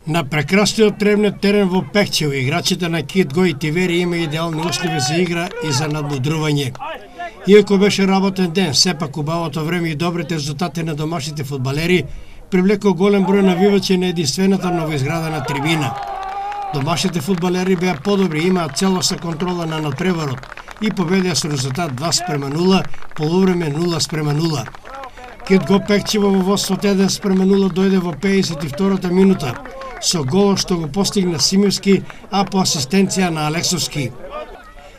На прекрасниот тревнет терен во Пехчево, играчите на Кит Го и Тивери има идеални услови за игра и за надмудрување. Иако беше работен ден, сепак убавото време и добрите резултати на домашните фудбалери привлеко голем број навивачи на единствената новоизградена трибина. Домашните фудбалери беа подобри, имаат целосна контрола на надпреварот и победија со резултат 2:0, полувреме 0:0. Кит Го Пехчево во водството 1:0 дојде во 52-та минута, со гол што го постигна Симевски, а по асистенција на Алексовски.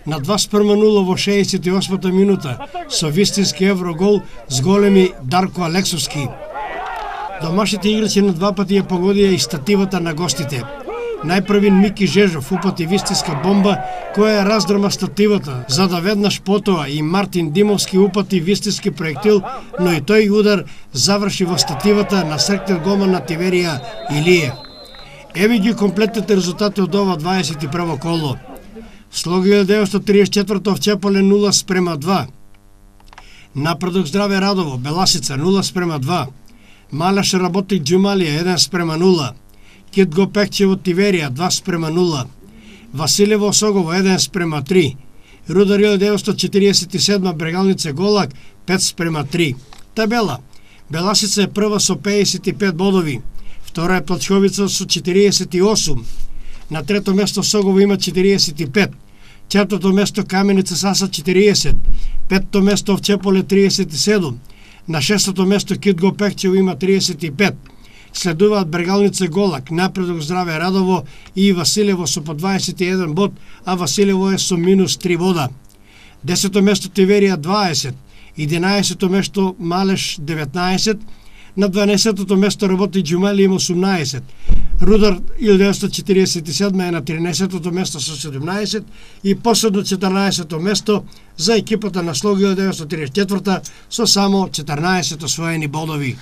На 2:0 во 68-та минута, со вистински еврогол с големи Дарко Алексовски. Домашните играчи на два пати ја погодија и стативата на гостите. Најпрвин Мики Жежов упати вистинска бомба која ја раздрма стативата, за да веднаш потоа и Мартин Димовски упати вистински проектил, но и тој удар заврши во стативата на срекнат голман на Тиверија Илиев. Еви ги комплетните резултати од ова 21 коло. Слог 1934 Овчеполе 0:2. Напредок Здраве Радово, Беласица 0:2. Малеш Работик Џумалија 1:0. Кит Го Пехчево Тиверија 2:0. Василево Осогово 1:3. Рудар 1947 Брегалница Голак 5:3. Табела. Беласица е прва со 55 бодови. Втора е Плачковица со 48. На трето место Согово има 45. Четврто место Каменица Саса 40. Петто место Овчеполе 37. На шестото место Кит Го Пехчево има 35. Следуваат Брегалница Голак, Напредок Здраве Радово и Василево со по 21 бод, а Василево е со -3 бода. 10-то место Тиверија 20, 11-то место Малеш 19, на 12-то место Работик Џумалија има 18. Рудар 1947 е на 13-то место со 17 и последно 14-то место за екипата на Слог 1934 со само 14 освоени бодови.